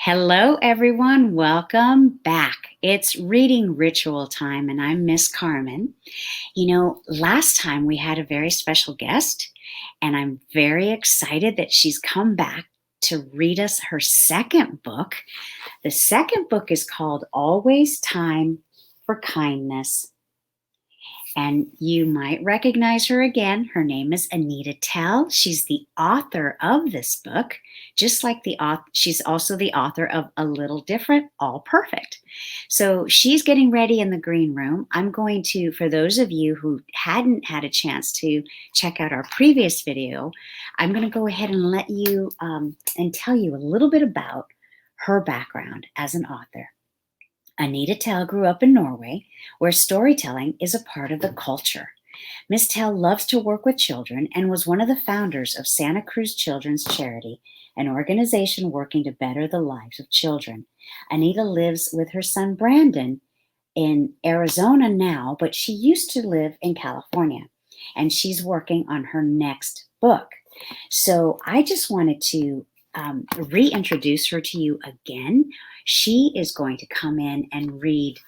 Hello, everyone. Welcome back. It's reading ritual time, and I'm Miss Carmen. Last time we had a very special guest, and I'm very excited that she's come back to read us her second book. The second book is called Always Time for Kindness. And you might recognize her again. Her name is Anita Telle. She's the author of this book, just like the author. She's also the author of A Little Different, All Perfect. So she's getting ready in the green room. I'm going to, for those of you who hadn't had a chance to check out our previous video, I'm going to go ahead and let you and tell you a little bit about her background as an author. Anita Telle grew up in Norway, where storytelling is a part of the culture. Miss Telle loves to work with children and was one of the founders of Santa Cruz Children's Charity, an organization working to better the lives of children. Anita lives with her son Brandon in Arizona now, but she used to live in California, and she's working on her next book. So I just wanted to reintroduce her to you again. She is going to come in and read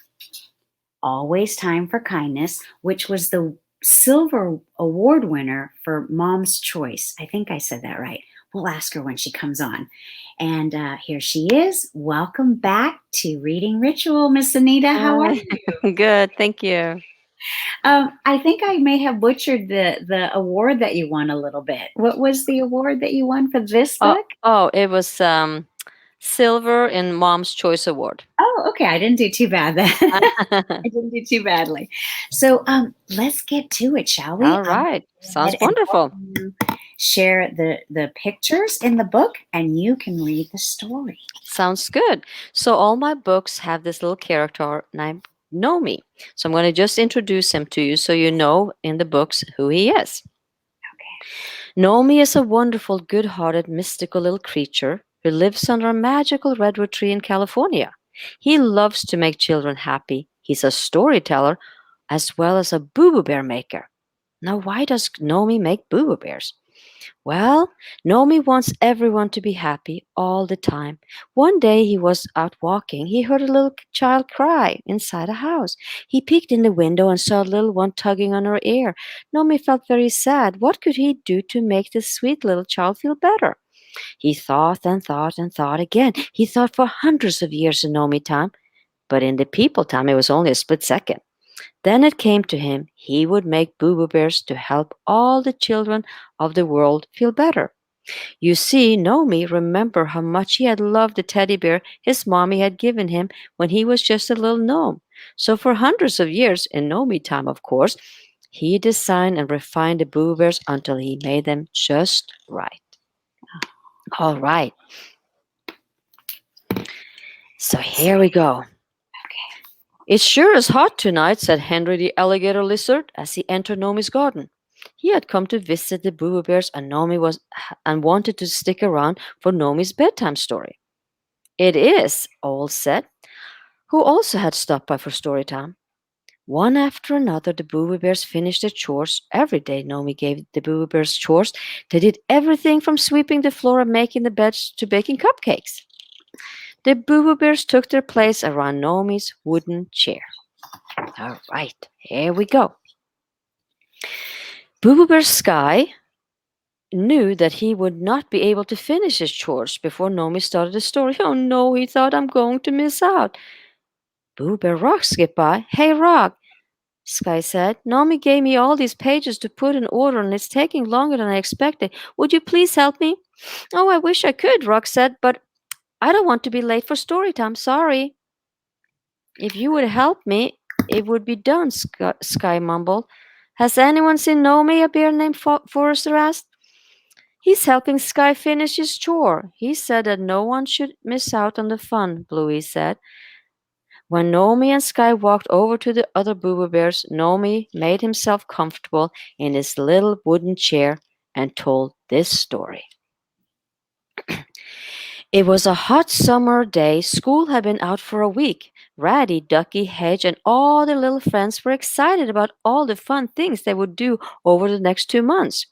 Always Time for Kindness, which was the Silver Award winner for Mom's Choice. I think I said that right. We'll ask her when she comes on. And here she is. Welcome back to Reading Ritual, Miss Anita. How are Hi. you? Good, thank you. I think I may have butchered the award that you won a little bit. What was the award that you won for this Oh, book? oh, it was silver in Mom's Choice Award. Oh, okay. I didn't do too bad then. I didn't do too badly. So let's get to it, shall we? All I'm right, going to go ahead sounds and wonderful. let you share the pictures in the book, and you can read the story. Sounds good. So all my books have this little character named Nomi. So I'm going to just introduce him to you so you know in the books who he is. Okay. Nomi is a wonderful, good-hearted, mystical little creature who lives under a magical redwood tree in California. He loves to make children happy. He's a storyteller as well as a boo-boo bear maker. Now, why does Nomi make boo-boo bears? Well, Nomi wants everyone to be happy all the time. One day he was out walking. He heard a little child cry inside a house. He peeked in the window and saw a little one tugging on her ear. Nomi felt very sad. What could he do to make this sweet little child feel better? He thought and thought and thought again. He thought for hundreds of years in Nomi time, but in the people time it was only a split second. Then it came to him he would make Boo Boo Bears to help all the children of the world feel better. You see, Nomi remembered how much he had loved the teddy bear his mommy had given him when he was just a little gnome. So for hundreds of years, in Nomi time of course, he designed and refined the Boo Boo Bears until he made them just right. All right, so here we go. Okay. It sure is hot tonight, said Henry the alligator lizard as he entered Nomi's garden. He had come to visit the Boo Boo Bears and wanted to stick around for Nomi's bedtime story. It is, Owl said, who also had stopped by for story time. One after another, the Boo Boo Bears finished their chores. Every day Nomi gave the Boo Boo Bears chores. They did everything from sweeping the floor and making the beds to baking cupcakes. The Boo Boo Bears took their place around Nomi's wooden chair. All right, here we go. Boo Boo Bear Sky knew that he would not be able to finish his chores before Nomi started the story. Oh no, he thought, I'm going to miss out. Boo Bear Rock skipped by. Hey, Rock, Sky said. Nomi gave me all these pages to put in order and it's taking longer than I expected. Would you please help me? Oh, I wish I could, Rock said, but I don't want to be late for story time. Sorry. If you would help me, it would be done, Sky mumbled. Has anyone seen Nomi? A bear named Forrester asked. He's helping Sky finish his chore. He said that no one should miss out on the fun, Bluey said. When Nomi and Sky walked over to the other Boo Boo Bears, Nomi made himself comfortable in his little wooden chair and told this story. It was a hot summer day. School had been out for a week. Ratty, Ducky, Hedge, and all their little friends were excited about all the fun things they would do over the next 2 months.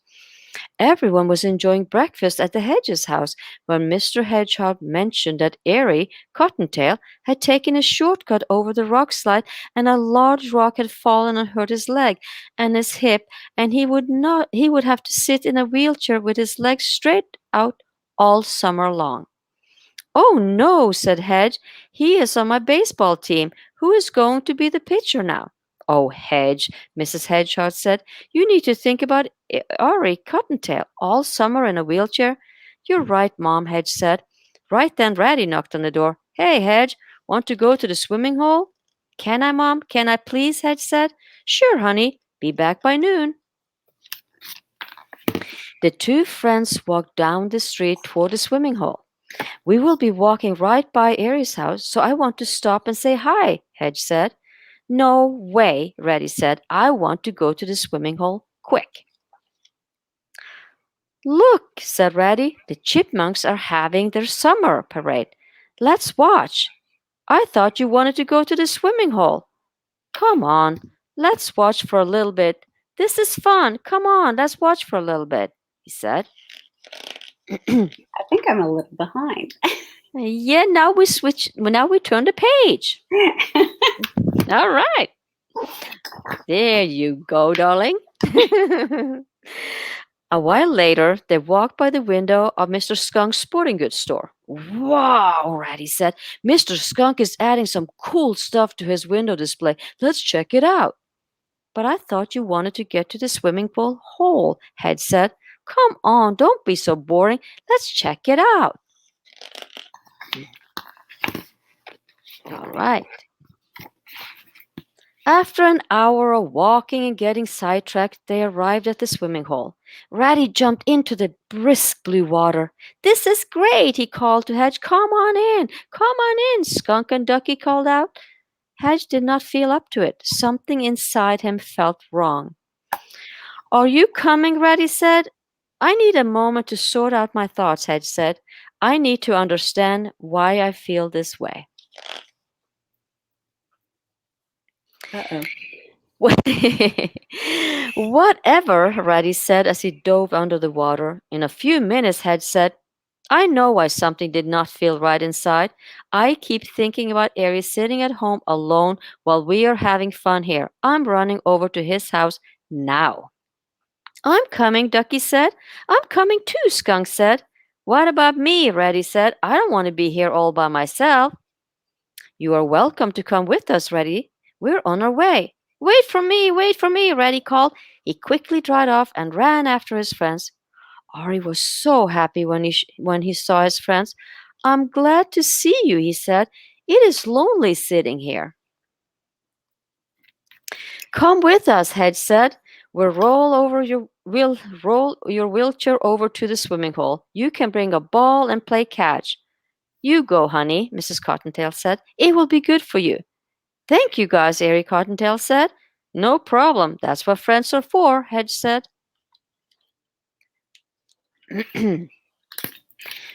Everyone was enjoying breakfast at the Hedges house when Mr. Hedgehog mentioned that Airy Cottontail had taken a shortcut over the rock slide and a large rock had fallen and hurt his leg and his hip, and he would have to sit in a wheelchair with his legs straight out all summer long. "Oh, no," said Hedge. "He is on my baseball team. Who is going to be the pitcher now?" "Oh, Hedge," Mrs. Hedgehog said, "you need to think about Ari Cottontail all summer in a wheelchair." "You're right, Mom," Hedge said. Right then Ratty knocked on the door. "Hey, Hedge, want to go to the swimming hole?" "Can I, Mom? Can I please?" Hedge said. "Sure, honey. Be back by noon." The two friends walked down the street toward the swimming hole. "We will be walking right by Aries' house, so I want to stop and say hi," Hedge said. "No way," Reddy said. "I want to go to the swimming hole quick." "Look," said Reddy, "the chipmunks are having their summer parade. Let's watch." "I thought you wanted to go to the swimming hole." "Come on, let's watch for a little bit. This is fun. Come on, let's watch for a little bit," he said. I think I'm a little behind. Yeah, now we switch. Now we turn the page. All right. There you go, darling. A while later, they walked by the window of Mr. Skunk's sporting goods store. "Wow," Ratty said. "Mr. Skunk is adding some cool stuff to his window display. Let's check it out." "But I thought you wanted to get to the swimming pool hole," Head said. "Come on, don't be so boring. Let's check it out." All right. After an hour of walking and getting sidetracked, they arrived at the swimming hole. Ratty jumped into the brisk blue water. "This is great," he called to Hedge. "Come on in, come on in," Skunk and Ducky called out. Hedge did not feel up to it. Something inside him felt wrong. "Are you coming?" Ratty said. "I need a moment to sort out my thoughts," Hedge said. "I need to understand why I feel this way." Uh-oh. "Whatever," Ratty said as he dove under the water. In a few minutes, Head said, "I know why something did not feel right inside. I keep thinking about Airy sitting at home alone while we are having fun here. I'm running over to his house now." "I'm coming," Ducky said. "I'm coming too," Skunk said. "What about me?" Ratty said. "I don't want to be here all by myself." "You are welcome to come with us, Reddy. We're on our way." Wait for me," Reddy called. He quickly dried off and ran after his friends. Ari was so happy when he saw his friends. "I'm glad to see you," he said. "It is lonely sitting here." "Come with us," Hedge said. We'll roll your wheelchair over to the swimming hole. You can bring a ball and play catch." "You go, honey," Mrs. Cottontail said. "It will be good for you." "Thank you, guys," Airy Cottontail said. "No problem. That's what friends are for," Hedge said.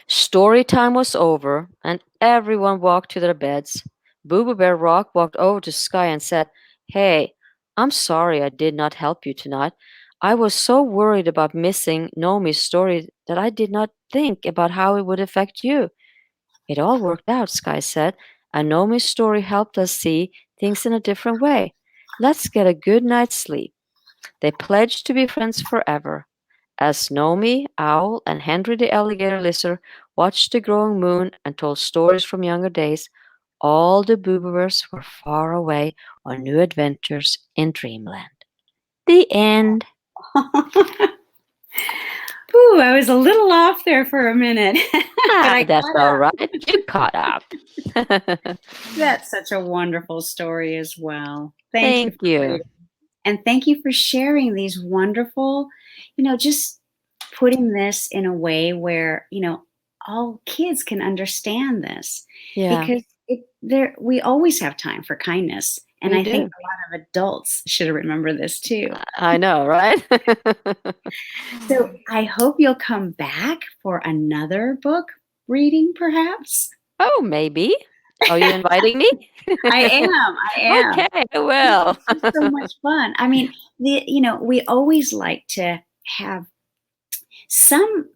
Story time was over, and everyone walked to their beds. Boo Boo Bear Rock walked over to Sky and said, "Hey, I'm sorry I did not help you tonight. I was so worried about missing Nomi's story that I did not think about how it would affect you." "It all worked out," Sky said, "and Nomi's story helped us see things in a different way. Let's get a good night's sleep." They pledged to be friends forever. As Nomi, Owl, and Henry the Alligator Lizard watched the growing moon and told stories from younger days, all the Boobers were far away on new adventures in dreamland. The end. Ooh, I was a little off there for a minute, but I That's caught all up. right. You caught up. That's such a wonderful story as well. Thank you Thank for you. reading. And thank you for sharing these wonderful, just putting this in a way where, all kids can understand this Yeah, because we always have time for kindness. And we I think do. a lot of adults should remember this too. I know, right? So I hope you'll come back for another book reading, perhaps. Oh, maybe. Are you inviting me? I am. I am. Okay, This well. is just so much fun. I mean, we always like to have some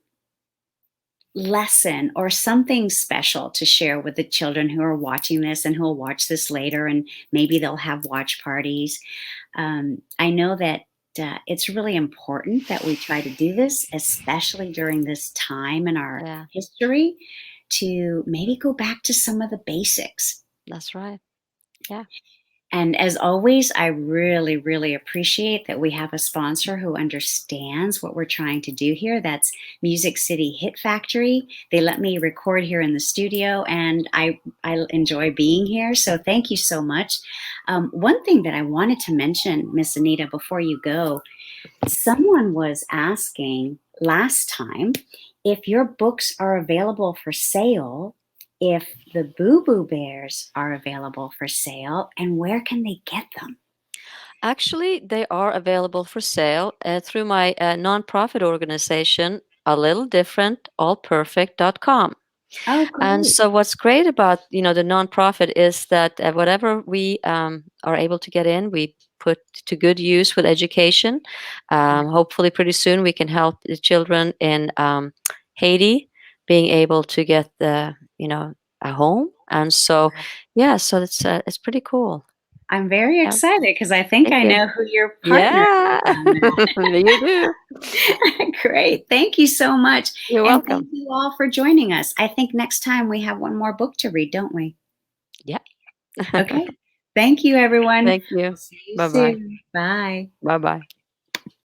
lesson or something special to share with the children who are watching this and who will watch this later, and maybe they'll have watch parties. I know that it's really important that we try to do this, especially during this time in our Yeah, history, to maybe go back to some of the basics. that's right. Yeah. And as always, I really, really appreciate that we have a sponsor who understands what we're trying to do here. That's Music City Hit Factory. They let me record here in the studio, and I enjoy being here. So thank you so much. One thing that I wanted to mention, Miss Anita, before you go, someone was asking last time if your books are available for sale, if the Boo Boo Bears are available for sale, and where can they get them? Actually, they are available for sale through my nonprofit organization, A Little Different, allperfect.com. Oh, And great. so what's great about, the nonprofit is that whatever we are able to get in, we put to good use with education. Hopefully pretty soon we can help the children in Haiti being able to get a home. And so, yeah, so it's pretty cool. I'm very Yeah. excited because I think Thank I you. know who your partner Yeah. is on You do. that. Great. Thank you so much. You're And thank welcome. you all for joining us. I think next time we have one more book to read, don't we? Yeah. Okay. Thank you, everyone. Thank you. We'll see you Bye-bye. soon. Bye. Bye-bye.